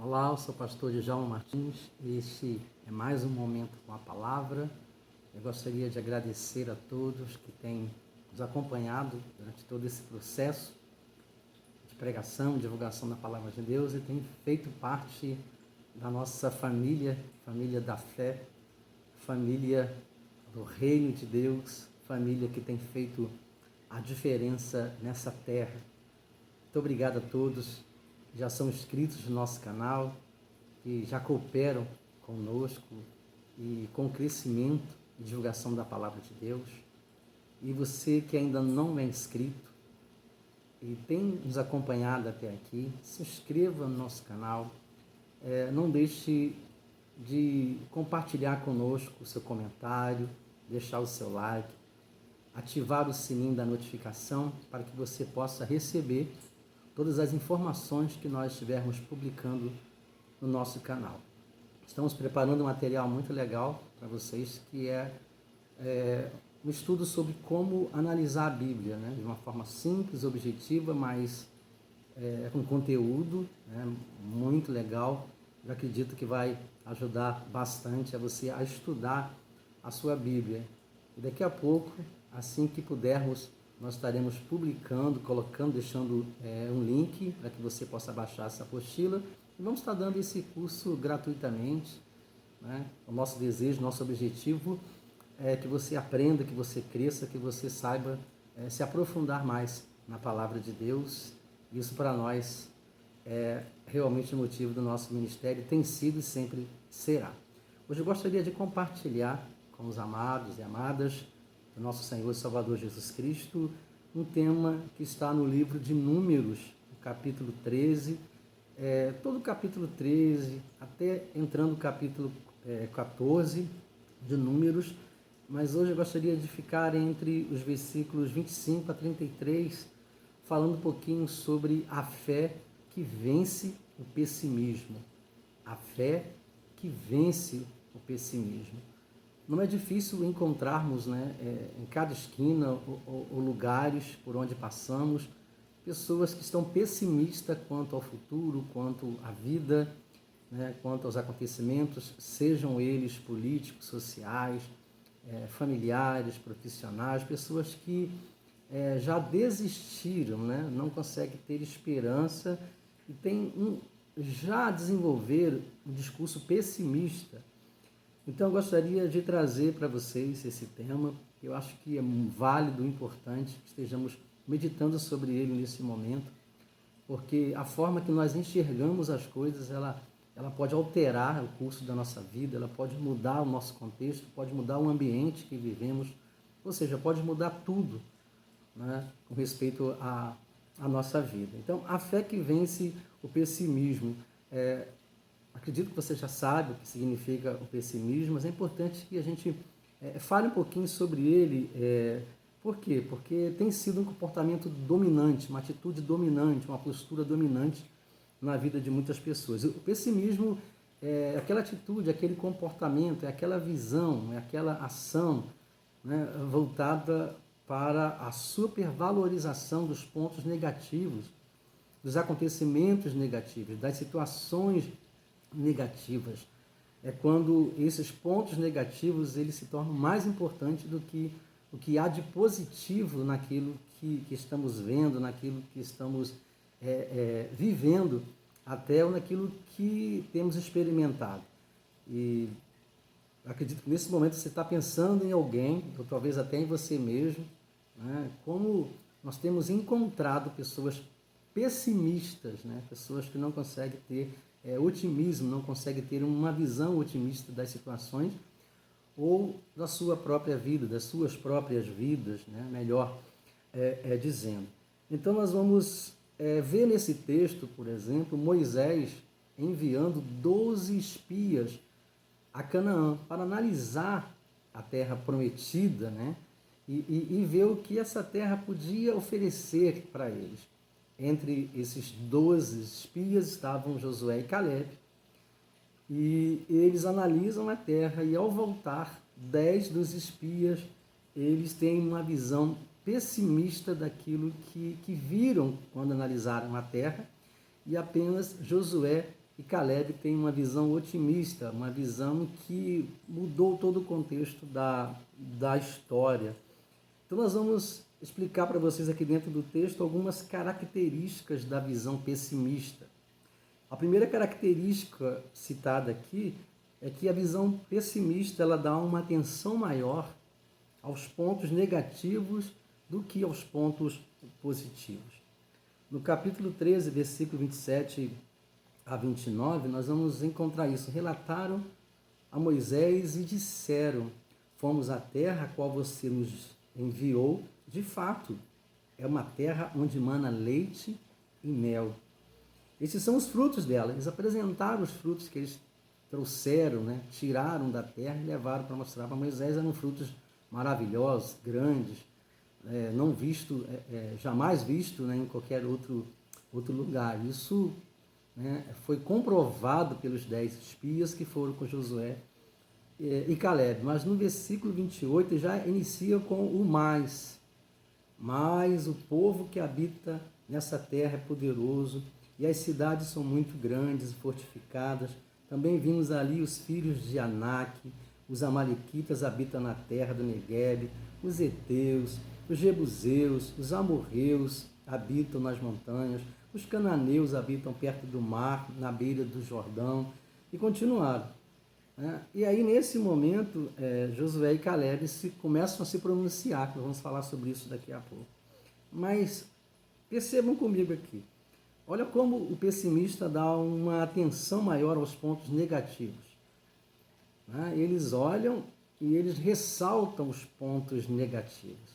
Olá, eu sou o pastor Djalma Martins. Este é mais um momento com a palavra. Eu gostaria de agradecer a todos que têm nos acompanhado durante todo esse processo de pregação, divulgação da palavra de Deus e têm feito parte da nossa família, família da fé, família do reino de Deus, família que tem feito a diferença nessa terra. Muito obrigado a todos que já são inscritos no nosso canal, que já cooperam conosco e com o crescimento e divulgação da palavra de Deus. E você que ainda não é inscrito e tem nos acompanhado até aqui, se inscreva no nosso canal, não deixe de compartilhar conosco o seu comentário, deixar o seu like, ativar o sininho da notificação para que você possa receber todas as informações que nós estivermos publicando no nosso canal. Estamos preparando um material muito legal para vocês, que é um estudo sobre como analisar a Bíblia, né? De uma forma simples, objetiva, mas com conteúdo, né? Muito legal. Eu acredito que vai ajudar bastante a você a estudar a sua Bíblia. E daqui a pouco, assim que pudermos, nós estaremos publicando, colocando, deixando um link para que você possa baixar essa apostila. E vamos estar dando esse curso gratuitamente, né? O nosso desejo, nosso objetivo é que você aprenda, que você cresça, que você saiba se aprofundar mais na palavra de Deus. Isso para nós é realmente o motivo do nosso ministério, tem sido e sempre será. Hoje eu gostaria de compartilhar com os amados e amadas do nosso Senhor e Salvador Jesus Cristo, um tema que está no livro de Números, no capítulo 13, todo o capítulo 13, até entrando no capítulo 14 de Números, mas hoje eu gostaria de ficar entre os versículos 25 a 33, falando um pouquinho sobre a fé que vence o pessimismo. A fé que vence o pessimismo. Não é difícil encontrarmos, né, em cada esquina ou lugares por onde passamos, pessoas que estão pessimistas quanto ao futuro, quanto à vida, né, quanto aos acontecimentos, sejam eles políticos, sociais, familiares, profissionais, pessoas que já desistiram, né, não conseguem ter esperança e já desenvolveram um discurso pessimista. Então eu gostaria de trazer para vocês esse tema, que eu acho que é válido, importante, que estejamos meditando sobre ele nesse momento, porque a forma que nós enxergamos as coisas, ela pode alterar o curso da nossa vida, ela pode mudar o nosso contexto, pode mudar o ambiente que vivemos, ou seja, pode mudar tudo, né, com respeito à nossa vida. Então, a fé que vence o pessimismo. Acredito que você já sabe o que significa o pessimismo, mas é importante que a gente fale um pouquinho sobre ele. Por quê? Porque tem sido um comportamento dominante, uma atitude dominante, uma postura dominante na vida de muitas pessoas. O pessimismo é aquela atitude, aquele comportamento, é aquela visão, é aquela ação, né, voltada para a supervalorização dos pontos negativos, dos acontecimentos negativos, das situações negativas. É quando esses pontos negativos eles se tornam mais importantes do que o que há de positivo naquilo que estamos vendo, naquilo que estamos vivendo, até naquilo que temos experimentado. E acredito que nesse momento você está pensando em alguém, ou talvez até em você mesmo, né? Como nós temos encontrado pessoas pessimistas, né? Pessoas que não conseguem ter otimismo, não conseguem ter uma visão otimista das situações ou da sua própria vida, das suas próprias vidas, né? Melhor dizendo. Então nós vamos ver nesse texto, por exemplo, Moisés enviando 12 espias a Canaã para analisar a terra prometida, né? E ver o que essa terra podia oferecer para eles. Entre esses 12 espias estavam Josué e Caleb, e eles analisam a terra e ao voltar, 10 dos espias, eles têm uma visão pessimista daquilo que viram quando analisaram a terra, e apenas Josué e Caleb tem uma visão otimista, uma visão que mudou todo o contexto da história. Então nós vamos explicar para vocês aqui dentro do texto algumas características da visão pessimista. A primeira característica citada aqui é que a visão pessimista ela dá uma atenção maior aos pontos negativos do que aos pontos positivos. No capítulo 13, versículo 27 a 29, nós vamos encontrar isso. Relataram a Moisés e disseram: fomos à terra a qual você nos enviou. De fato, é uma terra onde mana leite e mel. Esses são os frutos dela. Eles apresentaram os frutos que eles trouxeram, né? Tiraram da terra e levaram para mostrar para Moisés. Eram frutos maravilhosos, grandes, não visto, jamais visto, né, em qualquer outro lugar. Isso, né, foi comprovado pelos 10 espias que foram com Josué e Caleb. Mas no versículo 28 já inicia com o mais. Mas o povo que habita nessa terra é poderoso e as cidades são muito grandes e fortificadas. Também vimos ali os filhos de Anak, os amalequitas habitam na terra do Neguebe, os heteus, os jebuseus, os amorreus habitam nas montanhas, os cananeus habitam perto do mar, na beira do Jordão, e continuaram. E aí, nesse momento, Josué e Caleb começam a se pronunciar, que nós vamos falar sobre isso daqui a pouco. Mas percebam comigo aqui, olha como o pessimista dá uma atenção maior aos pontos negativos. Eles olham e eles ressaltam os pontos negativos.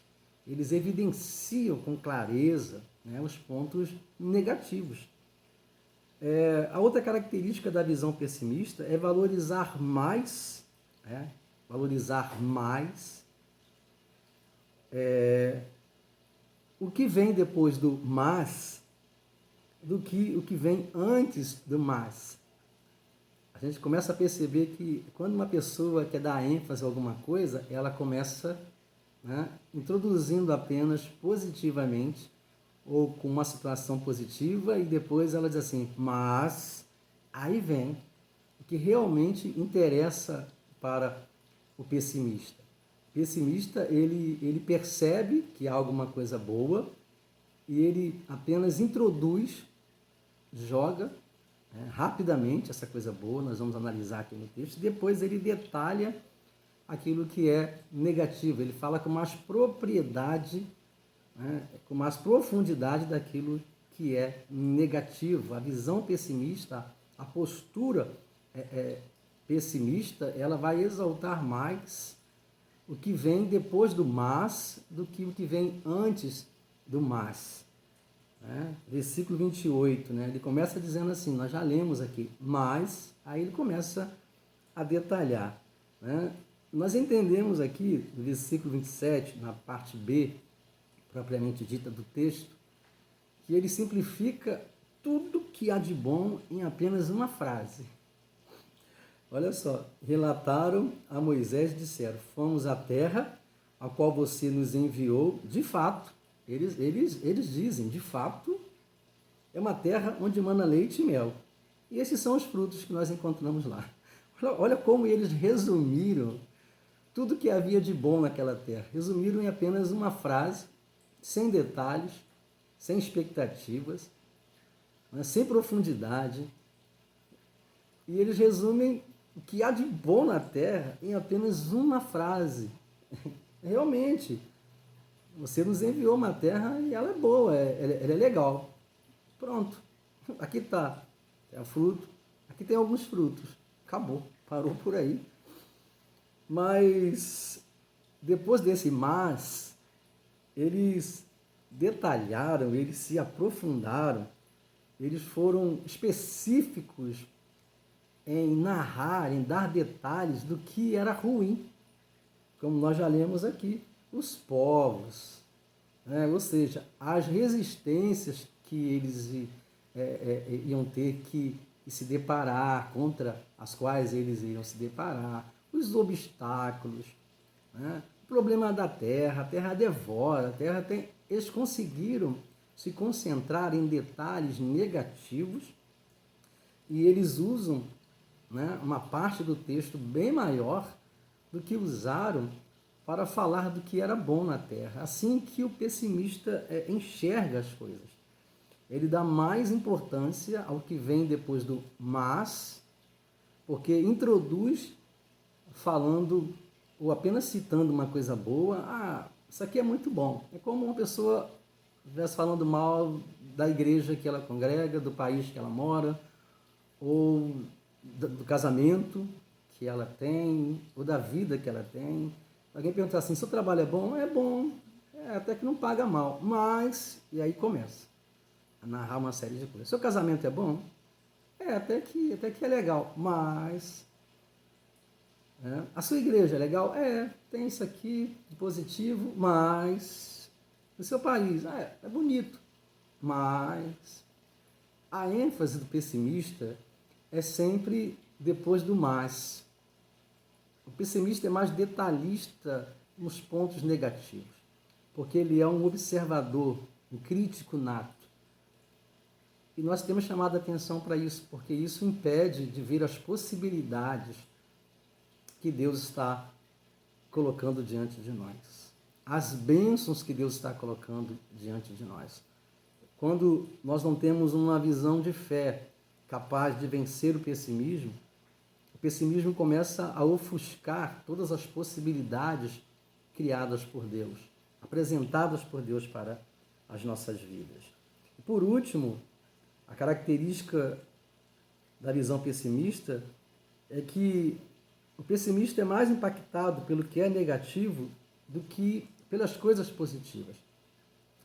Eles evidenciam com clareza, né, os pontos negativos. A outra característica da visão pessimista é valorizar mais o que vem depois do mas do que o que vem antes do mas. A gente começa a perceber que quando uma pessoa quer dar ênfase a alguma coisa, ela começa, né, introduzindo apenas positivamente ou com uma situação positiva e depois ela diz assim, mas aí vem o que realmente interessa para o pessimista. O pessimista, ele percebe que há alguma coisa boa e ele apenas introduz, joga, rapidamente essa coisa boa, nós vamos analisar aqui no texto, depois ele detalha aquilo que é negativo, ele fala com mais propriedade, com mais profundidade daquilo que é negativo. A visão pessimista, a postura pessimista, ela vai exaltar mais o que vem depois do mas do que o que vem antes do mas. Versículo 28, ele começa dizendo assim, nós já lemos aqui, mas, aí ele começa a detalhar. Nós entendemos aqui, no versículo 27, na parte B, propriamente dita do texto, que ele simplifica tudo que há de bom em apenas uma frase. Olha só, relataram a Moisés e disseram, fomos à terra a qual você nos enviou, de fato, eles dizem, de fato, é uma terra onde mana leite e mel. E esses são os frutos que nós encontramos lá. Olha como eles resumiram tudo que havia de bom naquela terra. Resumiram em apenas uma frase, sem detalhes, sem expectativas, sem profundidade. E eles resumem o que há de bom na terra em apenas uma frase. Realmente, você nos enviou uma terra e ela é boa, ela é legal. Pronto, aqui está, é o fruto, aqui tem alguns frutos. Acabou, parou por aí. Mas, depois desse mas, eles detalharam, eles se aprofundaram, eles foram específicos em narrar, em dar detalhes do que era ruim, como nós já lemos aqui, os povos, ou seja, as resistências que eles iam ter que se deparar, contra as quais eles iam se deparar, os obstáculos, o problema da terra, a terra devora, a terra tem... Eles conseguiram se concentrar em detalhes negativos e eles usam, né, uma parte do texto bem maior do que usaram para falar do que era bom na terra. Assim que o pessimista enxerga as coisas. Ele dá mais importância ao que vem depois do mas, porque introduz falando ou apenas citando uma coisa boa. Ah, isso aqui é muito bom. É como uma pessoa estivesse falando mal da igreja que ela congrega, do país que ela mora, ou do casamento que ela tem, ou da vida que ela tem. Alguém perguntar assim, seu trabalho é bom? É bom, até que não paga mal, mas... E aí começa a narrar uma série de coisas. Seu casamento é bom? Até que é legal, mas... A sua igreja é legal? Tem isso aqui de positivo, mas... O seu país? É bonito, mas... A ênfase do pessimista é sempre depois do mas. O pessimista é mais detalhista nos pontos negativos, porque ele é um observador, um crítico nato. E nós temos chamado a atenção para isso, porque isso impede de ver as possibilidades que Deus está colocando diante de nós. As bênçãos que Deus está colocando diante de nós. Quando nós não temos uma visão de fé capaz de vencer o pessimismo começa a ofuscar todas as possibilidades criadas por Deus, apresentadas por Deus para as nossas vidas. E por último, a característica da visão pessimista é que o pessimista é mais impactado pelo que é negativo do que pelas coisas positivas.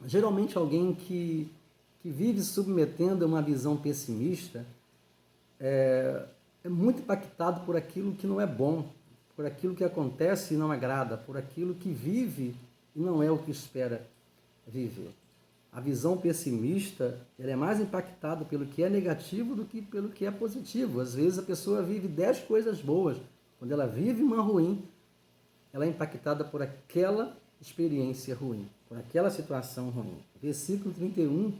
Geralmente alguém que vive submetendo a uma visão pessimista é muito impactado por aquilo que não é bom, por aquilo que acontece e não agrada, por aquilo que vive e não é o que espera viver. A visão pessimista ela é mais impactada pelo que é negativo do que pelo que é positivo. Às vezes a pessoa vive 10 coisas boas. Quando ela vive uma ruim, ela é impactada por aquela experiência ruim, por aquela situação ruim. Versículo 31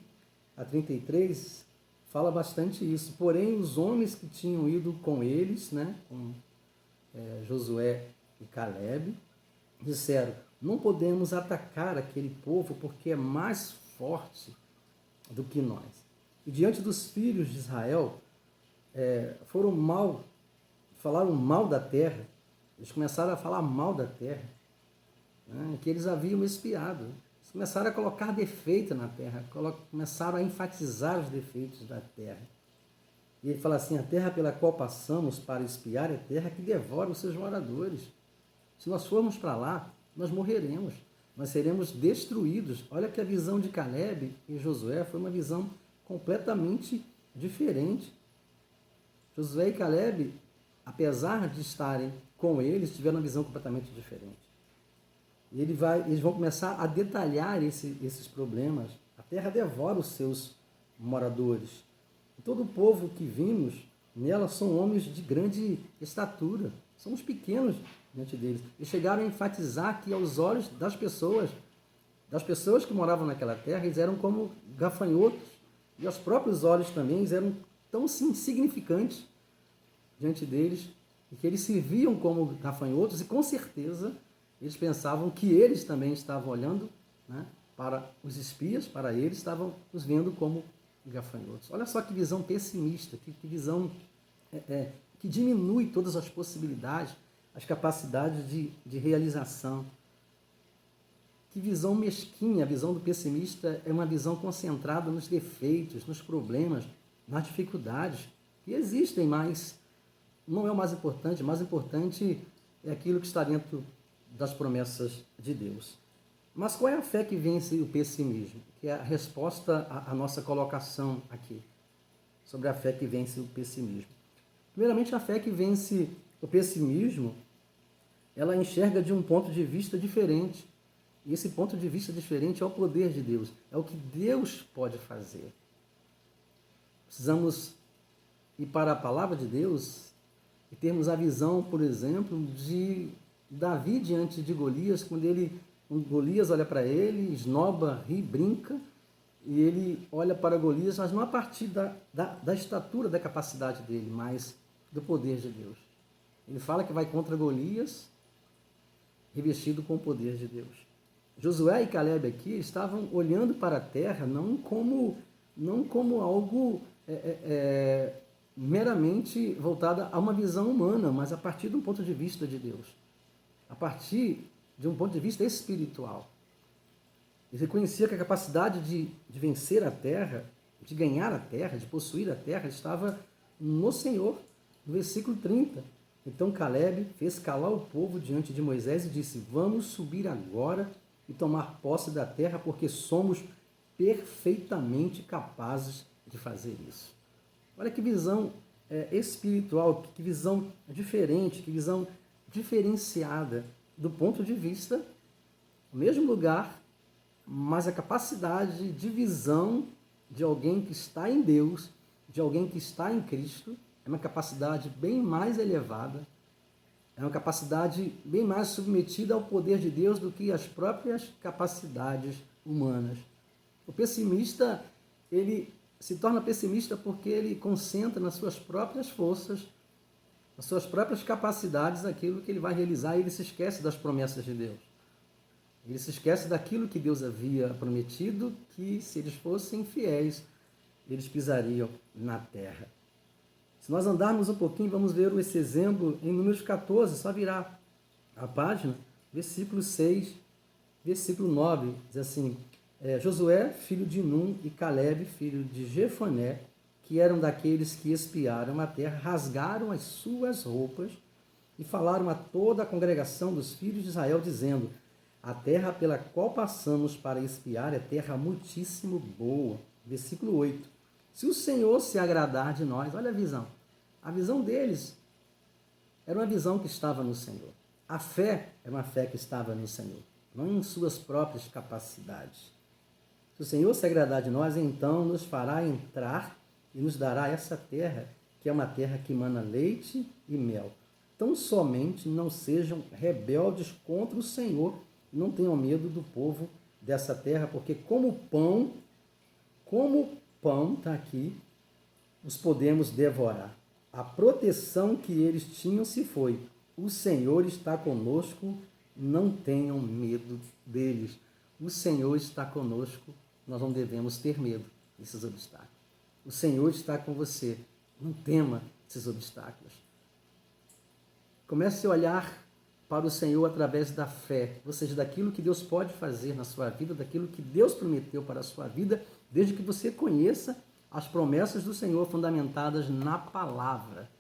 a 33 fala bastante isso. Porém, os homens que tinham ido com eles, né, com Josué e Calebe, disseram, não podemos atacar aquele povo porque é mais forte do que nós. E diante dos filhos de Israel, falaram mal da terra. Eles começaram a falar mal da terra, né, que eles haviam espiado. Eles começaram a colocar defeito na terra, começaram a enfatizar os defeitos da terra. E ele fala assim, a terra pela qual passamos para espiar é terra que devora os seus moradores. Se nós formos para lá, nós morreremos, nós seremos destruídos. Olha que a visão de Calebe e Josué foi uma visão completamente diferente. Josué e Calebe, apesar de estarem com eles, tiveram uma visão completamente diferente. E eles vão começar a detalhar esses problemas. A terra devora os seus moradores. E todo o povo que vimos nela são homens de grande estatura. Somos pequenos diante deles. E chegaram a enfatizar que aos olhos das pessoas que moravam naquela terra, eles eram como gafanhotos. E aos próprios olhos também, eles eram tão insignificantes diante deles, e que eles se viam como gafanhotos, e com certeza eles pensavam que eles também estavam olhando, né, para os espias, para eles, estavam os vendo como gafanhotos. Olha só que visão pessimista, que visão que diminui todas as possibilidades, as capacidades de realização. Que visão mesquinha. A visão do pessimista é uma visão concentrada nos defeitos, nos problemas, nas dificuldades que existem, mas não é o mais importante. O mais importante é aquilo que está dentro das promessas de Deus. Mas qual é a fé que vence o pessimismo? Que é a resposta à nossa colocação aqui, sobre a fé que vence o pessimismo. Primeiramente, a fé que vence o pessimismo, ela enxerga de um ponto de vista diferente. E esse ponto de vista diferente é o poder de Deus, é o que Deus pode fazer. Precisamos ir para a palavra de Deus e termos a visão, por exemplo, de Davi diante de Golias, quando Golias olha para ele, esnoba, ri, brinca, e ele olha para Golias, mas não a partir da estatura, da capacidade dele, mas do poder de Deus. Ele fala que vai contra Golias, revestido com o poder de Deus. Josué e Caleb aqui estavam olhando para a terra não como algo meramente voltada a uma visão humana, mas a partir de um ponto de vista de Deus, a partir de um ponto de vista espiritual. Ele reconhecia que a capacidade de vencer a terra, de ganhar a terra, de possuir a terra, estava no Senhor. No versículo 30. Então Caleb fez calar o povo diante de Moisés e disse: vamos subir agora e tomar posse da terra, porque somos perfeitamente capazes de fazer isso. Olha que visão espiritual, que visão diferente, que visão diferenciada do ponto de vista, no mesmo lugar, mas a capacidade de visão de alguém que está em Deus, de alguém que está em Cristo, é uma capacidade bem mais elevada, é uma capacidade bem mais submetida ao poder de Deus do que as próprias capacidades humanas. O pessimista, ele se torna pessimista porque ele concentra nas suas próprias forças, nas suas próprias capacidades, aquilo que ele vai realizar, e ele se esquece das promessas de Deus. Ele se esquece daquilo que Deus havia prometido, que se eles fossem fiéis, eles pisariam na terra. Se nós andarmos um pouquinho, vamos ver esse exemplo em Números 14, só virar a página, versículo 6, versículo 9, diz assim: Josué, filho de Num, e Caleb, filho de Jefoné, que eram daqueles que espiaram a terra, rasgaram as suas roupas e falaram a toda a congregação dos filhos de Israel, dizendo: a terra pela qual passamos para espiar é terra muitíssimo boa. Versículo 8. Se o Senhor se agradar de nós, olha a visão. A visão deles era uma visão que estava no Senhor. A fé era uma fé que estava no Senhor, não em suas próprias capacidades. Se o Senhor se agradar de nós, então nos fará entrar e nos dará essa terra, que é uma terra que emana leite e mel. Tão somente não sejam rebeldes contra o Senhor, não tenham medo do povo dessa terra, porque como pão está aqui, os podemos devorar. A proteção que eles tinham se foi. O Senhor está conosco, não tenham medo deles. O Senhor está conosco, nós não devemos ter medo desses obstáculos. O Senhor está com você, não tema esses obstáculos. Comece a olhar para o Senhor através da fé, ou seja, daquilo que Deus pode fazer na sua vida, daquilo que Deus prometeu para a sua vida, desde que você conheça as promessas do Senhor fundamentadas na palavra.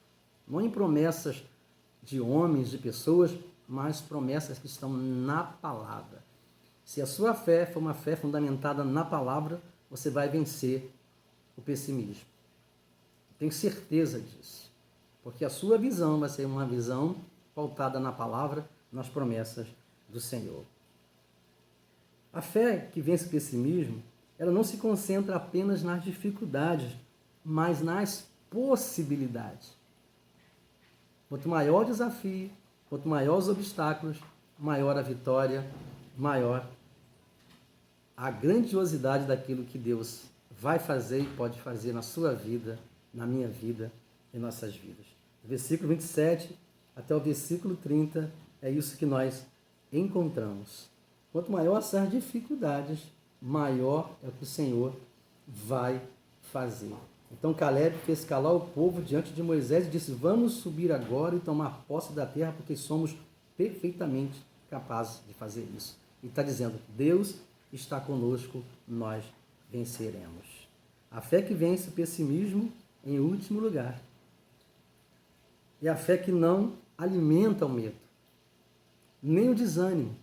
Não em promessas de homens, de pessoas, mas promessas que estão na palavra. Se a sua fé for uma fé fundamentada na palavra, você vai vencer o pessimismo. Tenho certeza disso. Porque a sua visão vai ser uma visão pautada na palavra, nas promessas do Senhor. A fé que vence o pessimismo, ela não se concentra apenas nas dificuldades, mas nas possibilidades. Quanto maior o desafio, quanto maior os obstáculos, maior a vitória, maior a grandiosidade daquilo que Deus vai fazer e pode fazer na sua vida, na minha vida, em nossas vidas. Versículo 27 até o versículo 30, é isso que nós encontramos. Quanto maior são as dificuldades, maior é o que o Senhor vai fazer. Então Caleb fez calar o povo diante de Moisés e disse: vamos subir agora e tomar posse da terra, porque somos perfeitamente capazes de fazer isso. E está dizendo: Deus está conosco, nós venceremos. A fé que vence o pessimismo, em último lugar, é a fé que não alimenta o medo, nem o desânimo.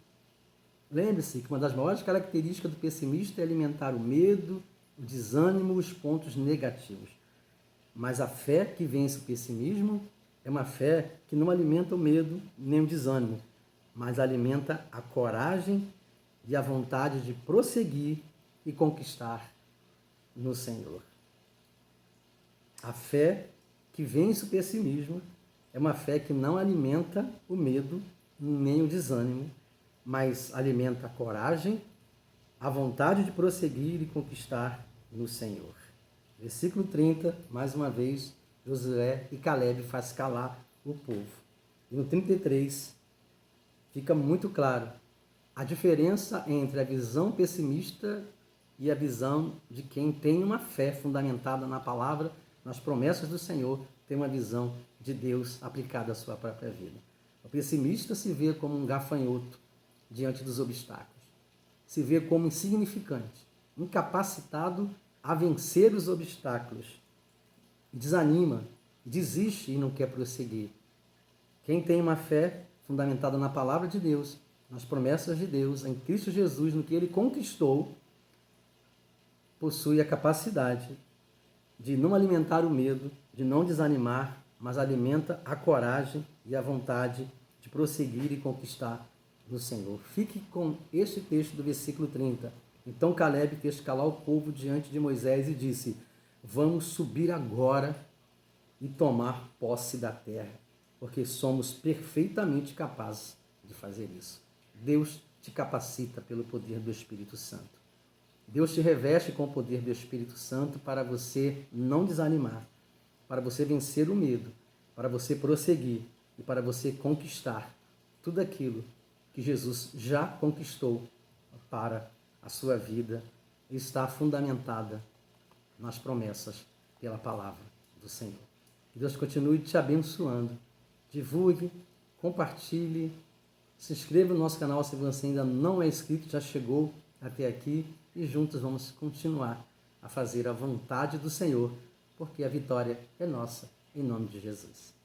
Lembre-se que uma das maiores características do pessimista é alimentar o medo, o desânimo, os pontos negativos. Mas a fé que vence o pessimismo é uma fé que não alimenta o medo nem o desânimo, mas alimenta a coragem e a vontade de prosseguir e conquistar no Senhor. A fé que vence o pessimismo é uma fé que não alimenta o medo nem o desânimo, mas alimenta a coragem a vontade de prosseguir e conquistar no Senhor. Versículo 30, mais uma vez, Josué e Caleb faz calar o povo. E no 33, fica muito claro a diferença entre a visão pessimista e a visão de quem tem uma fé fundamentada na palavra, nas promessas do Senhor, tem uma visão de Deus aplicada à sua própria vida. O pessimista se vê como um gafanhoto diante dos obstáculos, se vê como insignificante, incapacitado a vencer os obstáculos, desanima, desiste e não quer prosseguir. Quem tem uma fé fundamentada na palavra de Deus, nas promessas de Deus, em Cristo Jesus, no que ele conquistou, possui a capacidade de não alimentar o medo, de não desanimar, mas alimenta a coragem e a vontade de prosseguir e conquistar no Senhor. Fique com este texto do versículo 30. Então Caleb fez calar o povo diante de Moisés e disse: vamos subir agora e tomar posse da terra, porque somos perfeitamente capazes de fazer isso. Deus te capacita pelo poder do Espírito Santo. Deus te reveste com o poder do Espírito Santo para você não desanimar, para você vencer o medo, para você prosseguir e para você conquistar tudo aquilo que Jesus já conquistou para a sua vida e está fundamentada nas promessas pela palavra do Senhor. Que Deus continue te abençoando. Divulgue, compartilhe, se inscreva no nosso canal se você ainda não é inscrito, já chegou até aqui e juntos vamos continuar a fazer a vontade do Senhor, porque a vitória é nossa, em nome de Jesus.